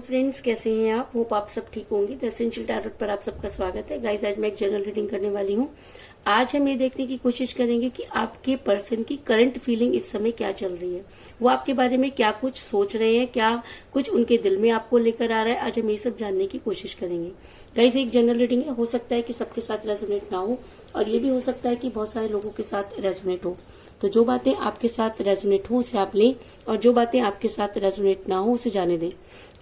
Friends, कैसे हैं आप? होप आप सब ठीक होंगे। द एसेंशियल टैरोट पर आप सबका स्वागत है। गाइस, आज मैं एक जनरल रीडिंग करने वाली हूँ। आज हम ये देखने की कोशिश करेंगे कि आपके पर्सन की करंट फीलिंग इस समय क्या चल रही है, वो आपके बारे में क्या कुछ सोच रहे हैं, क्या कुछ उनके दिल में आपको लेकर आ रहा है। आज हम ये सब जानने की कोशिश करेंगे। गाइस, एक जनरल रीडिंग है, हो सकता है कि सबके साथ रेजोनेट ना हो और ये भी हो सकता है कि बहुत सारे लोगों के साथ रेजोनेट हो। तो जो बातें आपके साथ रेजोनेट हो उसे आप लें और जो बातें आपके साथ रेजोनेट ना हो उसे जाने दें।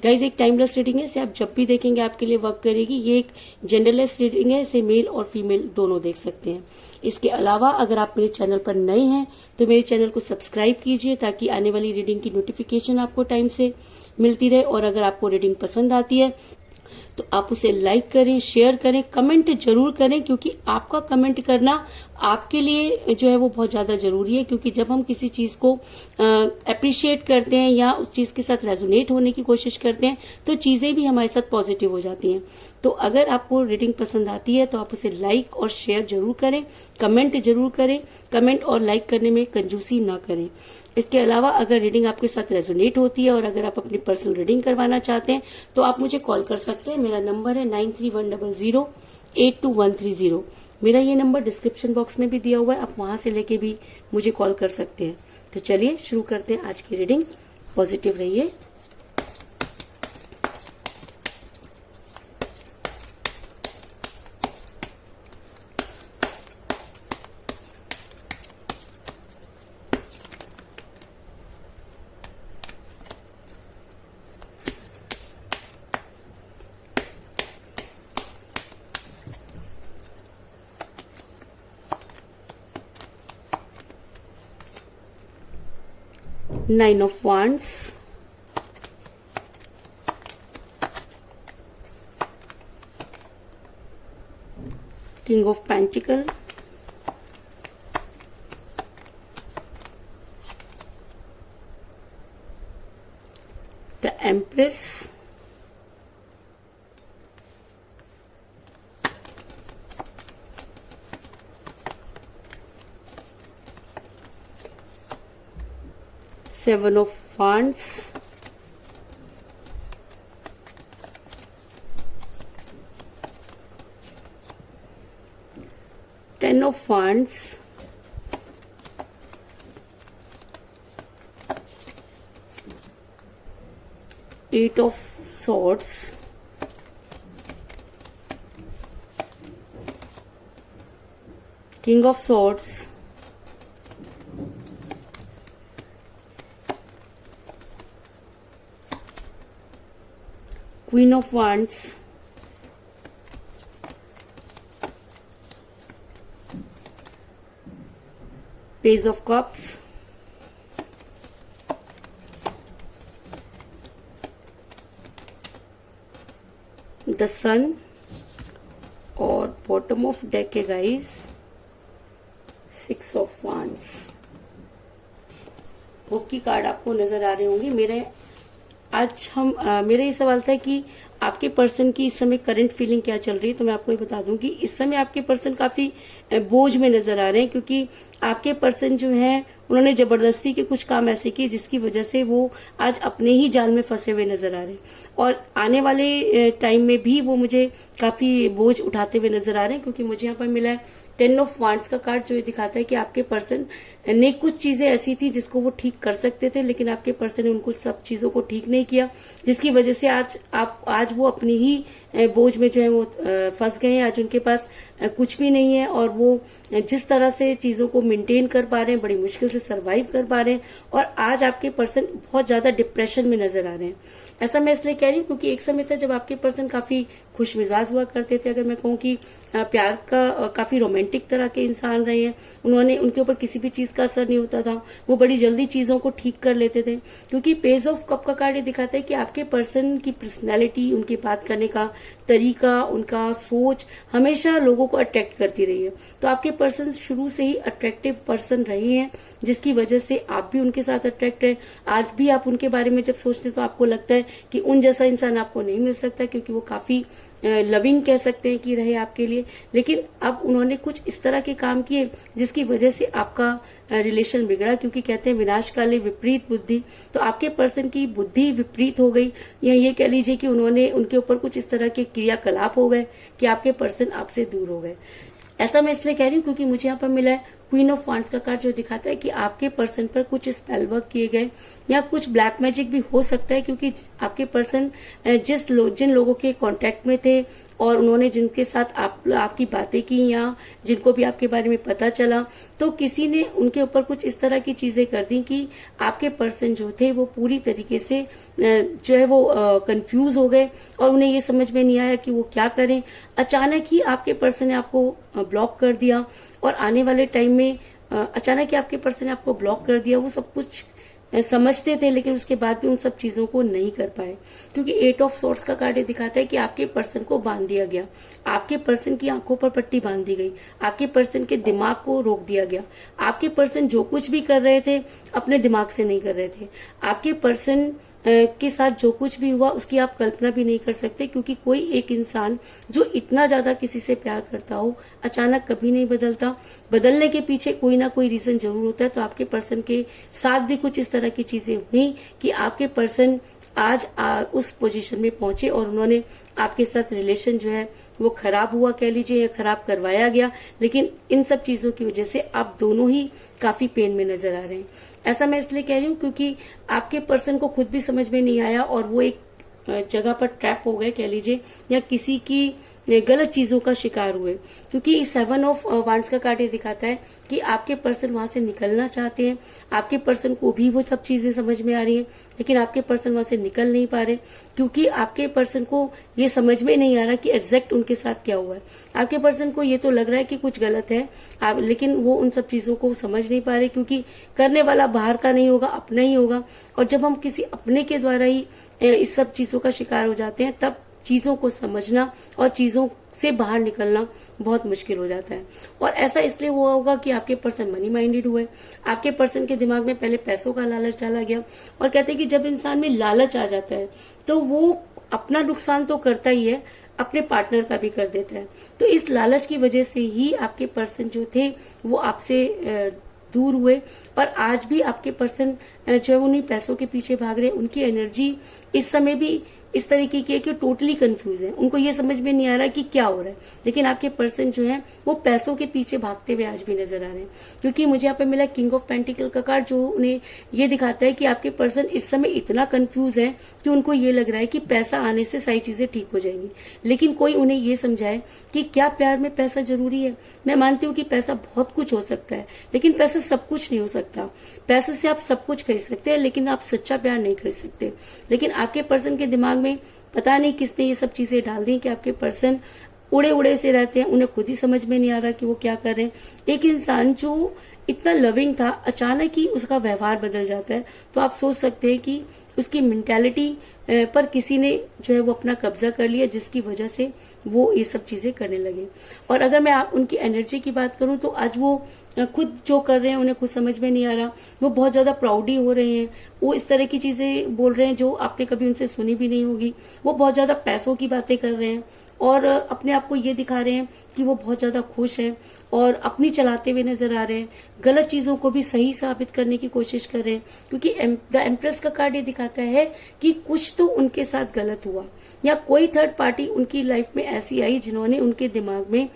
गाइज, एक टाइमलेस रीडिंग है, इसे आप जब भी देखेंगे आपके लिए वर्क करेगी। ये एक जेंडरलेस रीडिंग है, इसे मेल और फीमेल दोनों देख सकते हैं। इसके अलावा अगर आप मेरे चैनल पर नए हैं तो मेरे चैनल को सब्सक्राइब कीजिए ताकि आने वाली रीडिंग की नोटिफिकेशन आपको टाइम से मिलती रहे। और अगर आपको रीडिंग पसंद आती है तो आप उसे लाइक करें, शेयर करें, कमेंट जरूर करें, क्योंकि आपका कमेंट करना आपके लिए जो है वो बहुत ज्यादा जरूरी है। क्योंकि जब हम किसी चीज को अप्रिशिएट करते हैं या उस चीज के साथ रेजोनेट होने की कोशिश करते हैं तो चीजें भी हमारे साथ पॉजिटिव हो जाती हैं। तो अगर आपको रीडिंग पसंद आती है तो आप उसे लाइक और शेयर जरूर करें, कमेंट जरूर करें। कमेंट और लाइक करने में कंजूसी ना करें। इसके अलावा अगर रीडिंग आपके साथ रेजोनेट होती है और अगर आप अपनी पर्सनल रीडिंग करवाना चाहते हैं तो आप मुझे कॉल कर सकते हैं। मेरा नंबर है 9310082130। मेरा ये नंबर डिस्क्रिप्शन बॉक्स में भी दिया हुआ है, आप वहां से लेके भी मुझे कॉल कर सकते हैं। तो चलिए शुरू करते हैं आज की रीडिंग। पॉजिटिव रहिए। Nine of Wands, King of Pentacles, the Empress, Seven of Wands, Ten of Wands, Eight of Swords, King of Swords, Queen of Wands, Page of Cups, the Sun और बॉटम ऑफ डेक है guys six of wands. Book की card आपको नजर आ रहे होंगे। मेरा ये सवाल था कि आपके पर्सन की इस समय करंट फीलिंग क्या चल रही है। तो मैं आपको ये बता दूं कि इस समय आपके पर्सन काफी बोझ में नजर आ रहे हैं, क्योंकि आपके पर्सन जो है उन्होंने जबरदस्ती के कुछ काम ऐसे किए जिसकी वजह से वो आज अपने ही जाल में फंसे हुए नजर आ रहे हैं। और आने वाले टाइम में भी वो मुझे काफी बोझ उठाते हुए नजर आ रहे हैं, क्योंकि मुझे यहाँ पर मिला है 10 ऑफ वांड्स का कार्ड, जो ये दिखाता है कि आपके पर्सन ने कुछ चीजें ऐसी थी जिसको वो ठीक कर सकते थे, लेकिन आपके पर्सन ने उनको सब चीजों को ठीक नहीं किया, जिसकी वजह से आज वो अपनी ही बोझ में जो है वो फंस गए हैं। आज उनके पास कुछ भी नहीं है और वो जिस तरह से चीजों को मेंटेन कर पा रहे हैं, बड़ी मुश्किल से सरवाइव कर पा रहे हैं। और आज आपके पर्सन बहुत ज्यादा डिप्रेशन में नजर आ रहे हैं। ऐसा मैं इसलिए कह रही हूँ क्योंकि एक समय था जब आपके पर्सन काफी खुश मिजाज हुआ करते थे। अगर मैं कहूँ कि प्यार का काफी रोमांटिक तरह के इंसान रहे हैं, उनके ऊपर किसी भी चीज का असर नहीं होता था, वो बड़ी जल्दी चीजों को ठीक कर लेते थे। क्योंकि पेज ऑफ कप का कार्ड ये दिखाता है कि आपके पर्सन की पर्सनैलिटी, उनकी बात करने का तरीका, उनका सोच हमेशा लोगों को अट्रैक्ट करती रही है। तो आपके पर्सन शुरू से ही अट्रैक्टिव पर्सन रहे हैं, जिसकी वजह से आप भी उनके साथ अट्रैक्ट है। आज भी आप उनके बारे में जब सोचते हैं तो आपको लगता है कि उन जैसा इंसान आपको नहीं मिल सकता, क्योंकि वो काफी लविंग कह सकते हैं कि रहे आपके लिए, लेकिन अब उन्होंने कुछ इस तरह के काम किए जिसकी वजह से आपका रिलेशन बिगड़ा, क्योंकि कहते हैं विनाशकाले विपरीत बुद्धि। तो आपके पर्सन की बुद्धि विपरीत हो गई, या ये कह लीजिए कि उन्होंने उनके ऊपर कुछ इस तरह के क्रियाकलाप हो गए कि आपके पर्सन आपसे दूर हो गए। ऐसा मैं इसलिए कह रही हूँ क्योंकि मुझे यहाँ पर मिला है क्वीन ऑफ वांड्स का कार्ड, जो दिखाता है कि आपके पर्सन पर कुछ स्पेल वर्क किए गए या कुछ ब्लैक मैजिक भी हो सकता है, क्योंकि आपके पर्सन जिन लोगों के कांटेक्ट में थे और उन्होंने जिनके साथ आपकी बातें की या जिनको भी आपके बारे में पता चला, तो किसी ने उनके ऊपर कुछ इस तरह की चीजें कर दी कि आपके पर्सन जो थे वो पूरी तरीके से जो है वो कंफ्यूज हो गए और उन्हें ये समझ में नहीं आया कि वो क्या करें। अचानक ही आपके पर्सन ने आपको ब्लॉक कर दिया और आने वाले टाइम में अचानक ही आपके पर्सन ने आपको ब्लॉक कर दिया। वो सब कुछ समझते थे लेकिन उसके बाद भी उन सब चीजों को नहीं कर पाए, क्योंकि 8 ऑफ सोर्ड्स का कार्ड दिखाता है कि आपके पर्सन को बांध दिया गया, आपके पर्सन की आंखों पर पट्टी बांध दी गई, आपके पर्सन के दिमाग को रोक दिया गया। आपके पर्सन जो कुछ भी कर रहे थे अपने दिमाग से नहीं कर रहे थे। आपके पर्सन के साथ जो कुछ भी हुआ उसकी आप कल्पना भी नहीं कर सकते, क्योंकि कोई एक इंसान जो इतना ज्यादा किसी से प्यार करता हो अचानक कभी नहीं बदलता। बदलने के पीछे कोई ना कोई रीजन जरूर होता है। तो आपके पर्सन के साथ भी कुछ इस तरह की चीजें हुई कि आपके पर्सन आज उस पोजीशन में पहुंचे और उन्होंने आपके साथ रिलेशन जो है वो खराब हुआ कह लीजिए या खराब करवाया गया। लेकिन इन सब चीजों की वजह से आप दोनों ही काफी पेन में नजर आ रहे हैं। ऐसा मैं इसलिए कह रही हूँ क्योंकि आपके पर्सन को खुद भी समझ में नहीं आया और वो एक जगह पर ट्रैप हो गए कह लीजिए, या किसी की गलत चीजों का शिकार हुए, क्योंकि 7 ऑफ वांड्स का कार्ड ये दिखाता है कि आपके पर्सन वहां से निकलना चाहते हैं। आपके पर्सन को भी वो सब चीजें समझ में आ रही हैं, लेकिन आपके पर्सन वहां से निकल नहीं पा रहे, क्योंकि आपके पर्सन को ये समझ में नहीं आ रहा कि एग्जैक्ट उनके साथ क्या हुआ है। आपके पर्सन को ये तो लग रहा है कि कुछ गलत है, लेकिन वो उन सब चीजों को समझ नहीं पा रहे, क्योंकि करने वाला बाहर का नहीं होगा, अपना ही होगा। और जब हम किसी अपने के द्वारा ही इस सब चीजों का शिकार हो जाते हैं तब चीजों को समझना और चीजों से बाहर निकलना बहुत मुश्किल हो जाता है। और ऐसा इसलिए हुआ होगा कि आपके पर्सन मनी माइंडेड हुए, आपके पर्सन के दिमाग में पहले पैसों का लालच डाला गया। और कहते हैं कि जब इंसान में लालच आ जाता है तो वो अपना नुकसान तो करता ही है, अपने पार्टनर का भी कर देता है। तो इस लालच की वजह से ही आपके पर्सन जो थे वो आपसे दूर हुए और आज भी आपके पर्सन जो है उन्हीं पैसों के पीछे भाग रहे हैं। उनकी एनर्जी इस समय भी इस तरीके की है कि टोटली कंफ्यूज है, उनको ये समझ में नहीं आ रहा कि क्या हो रहा है। लेकिन आपके पर्सन जो है वो पैसों के पीछे भागते हुए आज भी नजर आ रहे हैं, क्योंकि मुझे यहाँ पे मिला किंग ऑफ पेंटिकल का कार्ड, जो उन्हें ये दिखाता है कि आपके पर्सन इस समय इतना कंफ्यूज है कि उनको ये लग रहा है कि पैसा आने से सारी चीजें ठीक हो जाएंगी, लेकिन कोई उन्हें ये समझाए कि क्या प्यार में पैसा जरूरी है। मैं मानती हूँ कि पैसा बहुत कुछ हो सकता है, लेकिन पैसा सब कुछ नहीं हो सकता। पैसे से आप सब कुछ खरीद सकते हैं, लेकिन आप सच्चा प्यार नहीं खरीद सकते। लेकिन आपके पर्सन के दिमाग में पता नहीं किसने ये सब चीजें डाल दी कि आपके पर्सन उड़े उड़े से रहते हैं, उन्हें खुद ही समझ में नहीं आ रहा कि वो क्या कर रहे हैं। एक इंसान जो इतना लविंग था अचानक ही उसका व्यवहार बदल जाता है, तो आप सोच सकते हैं कि उसकी मेंटालिटी पर किसी ने जो है वो अपना कब्जा कर लिया, जिसकी वजह से वो ये सब चीजें करने लगे। और अगर मैं उनकी एनर्जी की बात करूं तो आज वो खुद जो कर रहे हैं उन्हें खुद समझ में नहीं आ रहा। वो बहुत ज्यादा प्राउडी हो रहे हैं, वो इस तरह की चीजें बोल रहे हैं जो आपने कभी उनसे सुनी भी नहीं होगी। वो बहुत ज्यादा पैसों की बातें कर रहे हैं और अपने आप को ये दिखा रहे हैं कि वो बहुत ज्यादा खुश हैं और अपनी चलाते हुए नजर आ रहे हैं। गलत चीजों को भी सही साबित करने की कोशिश कर रहे हैं, क्योंकि द एम्प्रेस का कार्ड ये दिखाता है कि कुछ तो उनके साथ गलत हुआ, या कोई थर्ड पार्टी उनकी लाइफ में ऐसी आई जिन्होंने उनके दिमाग में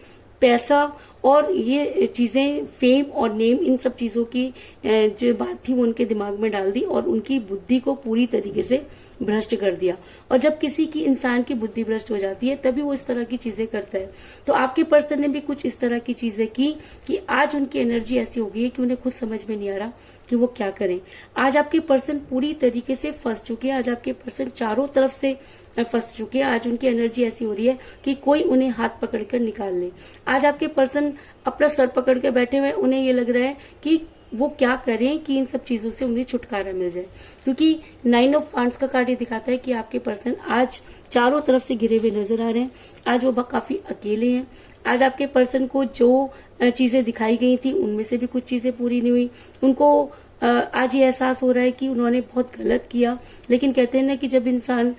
पैसा और ये चीजें, फेम और नेम, इन सब चीजों की जो बात थी वो उनके दिमाग में डाल दी और उनकी बुद्धि को पूरी तरीके से भ्रष्ट कर दिया। और जब किसी की इंसान की बुद्धि भ्रष्ट हो जाती है तभी वो इस तरह की चीजें करता है। तो आपके पर्सन ने भी कुछ इस तरह की चीजें की कि आज उनकी एनर्जी ऐसी हो गई है कि उन्हें खुद समझ में नहीं आ रहा कि वो क्या करें। आज आपके पर्सन पूरी तरीके से फंस चुके हैं, आज आपके पर्सन चारों तरफ से फंस चुके हैं। आज उनकी एनर्जी ऐसी हो रही है कि कोई उन्हें हाथ पकड़कर निकाल ले। आज आपके पर्सन अपना सर पकड़ के बैठे हुए, उन्हें ये लग रहा है कि वो क्या करें कि इन सब चीजों से उन्हें छुटकारा मिल जाए, क्योंकि 9 ऑफ वांड्स का कार्ड ये दिखाता है कि आपके पर्सन आज चारों तरफ से घिरे हुए नजर आ रहे हैं। आज वो काफी अकेले हैं। आज आपके पर्सन को जो चीजें दिखाई गई थी उनमें से भी कुछ चीजें पूरी नहीं हुई। उनको आज ये एहसास हो रहा है कि उन्होंने बहुत गलत किया। लेकिन कहते हैं ना कि जब इंसान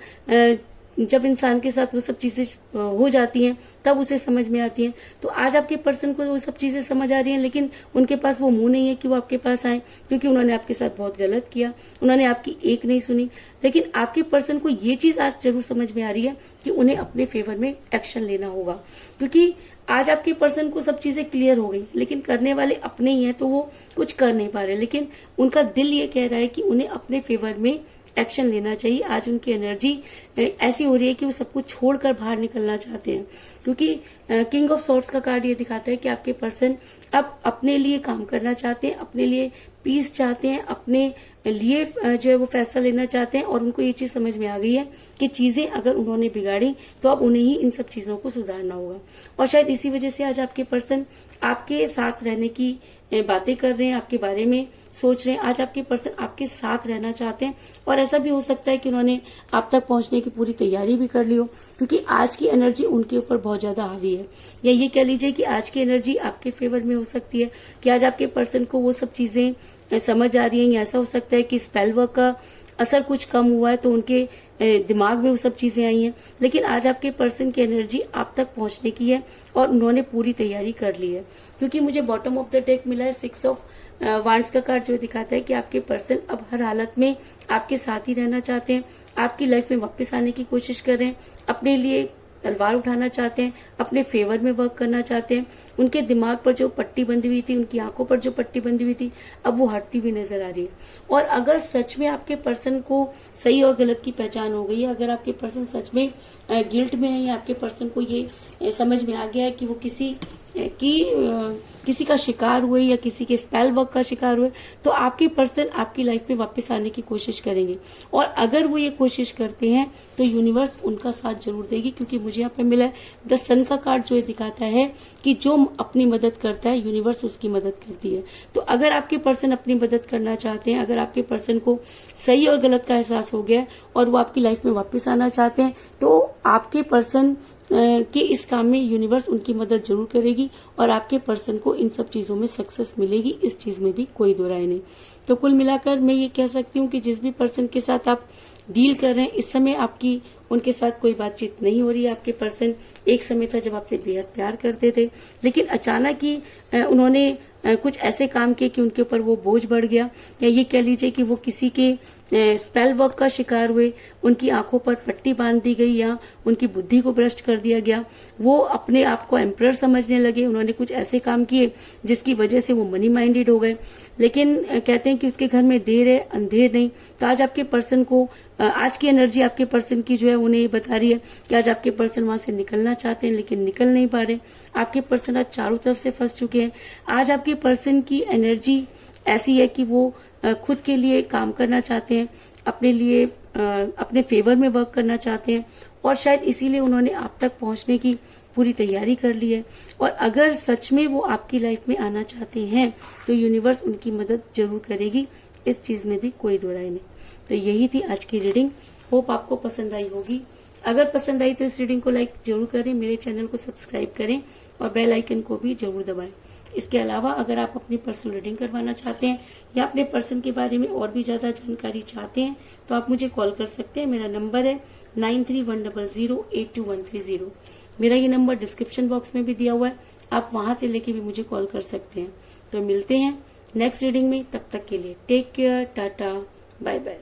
जब इंसान के साथ वो सब चीजें हो जाती हैं तब उसे समझ में आती हैं। तो आज आपके पर्सन को वो सब चीजें समझ आ रही हैं, लेकिन उनके पास वो मुंह नहीं है कि वो आपके पास आए, क्योंकि उन्होंने आपके साथ बहुत गलत किया, उन्होंने आपकी एक नहीं सुनी। लेकिन आपके पर्सन को ये चीज आज जरूर समझ में आ रही है कि उन्हें अपने फेवर में एक्शन लेना होगा, क्योंकि आज आपके पर्सन को सब चीजें क्लियर हो गई, लेकिन करने वाले अपने ही हैं तो वो कुछ कर नहीं पा रहे। लेकिन उनका दिल ये कह रहा है कि उन्हें अपने फेवर में एक्शन लेना चाहिए। आज उनकी एनर्जी ऐसी हो रही है कि वो सब कुछ छोड़कर बाहर निकलना चाहते हैं, क्योंकि किंग ऑफ सॉर्ड्स का कार्ड ये दिखाता है कि आपके पर्सन अब अपने लिए काम करना चाहते हैं, अपने लिए पीस चाहते हैं, अपने लिए जो है वो फैसला लेना चाहते हैं। और उनको ये चीज समझ में आ गई है कि चीजें अगर उन्होंने बिगाड़ी तो अब उन्हें ही इन सब चीजों को सुधारना होगा। और शायद इसी वजह से आज आपके पर्सन आपके साथ रहने की बातें कर रहे हैं, आपके बारे में सोच रहे हैं। आज आपके पर्सन आपके साथ रहना चाहते हैं, और ऐसा भी हो सकता है कि उन्होंने आप तक पहुंचने की पूरी तैयारी भी कर ली हो, क्योंकि आज की एनर्जी उनके ऊपर बहुत ज्यादा हावी है। या ये कह लीजिए कि आज की एनर्जी आपके फेवर में हो सकती है कि आज आपके पर्सन को वो सब चीजें समझ आ रही है। या ऐसा हो सकता है कि स्पेल वर्क का असर कुछ कम हुआ है तो उनके दिमाग में वो सब चीजें आई हैं। लेकिन आज आपके पर्सन की एनर्जी आप तक पहुंचने की है और उन्होंने पूरी तैयारी कर ली है, क्योंकि मुझे बॉटम ऑफ द डेक मिला है 6 ऑफ वांड्स का कार्ड, जो दिखाता है कि आपके पर्सन अब हर हालत में आपके साथ ही रहना चाहते हैं, आपकी लाइफ में वापस आने की कोशिश कर रहे हैं, अपने लिए तलवार उठाना चाहते हैं, अपने फेवर में वर्क करना चाहते हैं। उनके दिमाग पर जो पट्टी बंधी हुई थी, उनकी आंखों पर जो पट्टी बंधी हुई थी, अब वो हटती हुई नजर आ रही है। और अगर सच में आपके पर्सन को सही और गलत की पहचान हो गई है, अगर आपके पर्सन सच में गिल्ट में है, या आपके पर्सन को ये समझ में आ गया है कि वो किसी का शिकार हुए या किसी के स्पेल वर्क का शिकार हुए, तो आपके पर्सन आपकी लाइफ में वापस आने की कोशिश करेंगे। और अगर वो ये कोशिश करते हैं तो यूनिवर्स उनका साथ जरूर देगी, क्योंकि मुझे यहाँ पे मिला है द सन का कार्ड, जो ये दिखाता है कि जो अपनी मदद करता है यूनिवर्स उसकी मदद करती है। तो अगर आपके पर्सन अपनी मदद करना चाहते हैं, अगर आपके पर्सन को सही और गलत का एहसास हो गया है और वो आपकी लाइफ में वापस आना चाहते हैं, तो आपके पर्सन कि इस काम में यूनिवर्स उनकी मदद जरूर करेगी और आपके पर्सन को इन सब चीजों में सक्सेस मिलेगी। इस चीज में भी कोई दो राय नहीं। तो कुल मिलाकर मैं ये कह सकती हूँ कि जिस भी पर्सन के साथ आप डील कर रहे हैं, इस समय आपकी उनके साथ कोई बातचीत नहीं हो रही है। आपके पर्सन एक समय था जब आपसे बेहद प्यार करते थे, लेकिन अचानक ही उन्होंने कुछ ऐसे काम किए कि उनके ऊपर वो बोझ बढ़ गया, या ये कह लीजिए कि वो किसी के स्पेल वर्क का शिकार हुए, उनकी आंखों पर पट्टी बांध दी गई या उनकी बुद्धि को भ्रष्ट कर दिया गया। वो अपने आप को एम्परर समझने लगे, उन्होंने कुछ ऐसे काम किए जिसकी वजह से वो मनी माइंडेड हो गए। लेकिन कहते हैं कि उसके घर में देर है अंधेर नहीं। तो आज आपके पर्सन को आज की एनर्जी आपके पर्सन की जो है उन्हें ये बता रही है कि आज आपके पर्सन वहां से निकलना चाहते हैं लेकिन निकल नहीं पा रहे। आपके पर्सन आज चारों तरफ से फंस चुके हैं। आज आपके पर्सन की एनर्जी ऐसी है कि वो खुद के लिए काम करना चाहते हैं, अपने लिए अपने फेवर में वर्क करना चाहते हैं, और शायद इसीलिए उन्होंने आप तक पहुंचने की पूरी तैयारी कर ली है। और अगर सच में वो आपकी लाइफ में आना चाहते हैं तो यूनिवर्स उनकी मदद जरूर करेगी, इस चीज में भी कोई दो राय नहीं। तो यही थी आज की रीडिंग। होप आपको पसंद आई होगी। अगर पसंद आई तो इस रीडिंग को लाइक जरूर करें, मेरे चैनल को सब्सक्राइब करें और बेल आइकन को भी जरूर दबाएं। इसके अलावा अगर आप अपनी पर्सनल रीडिंग करवाना चाहते हैं या अपने पर्सन के बारे में और भी ज्यादा जानकारी चाहते हैं तो आप मुझे कॉल कर सकते हैं। मेरा नंबर है 9310082130। मेरा ये नंबर डिस्क्रिप्शन बॉक्स में भी दिया हुआ है, आप वहां से लेके भी मुझे कॉल कर सकते हैं। तो मिलते हैं नेक्स्ट रीडिंग में, तब तक के लिए take care, tata, bye bye.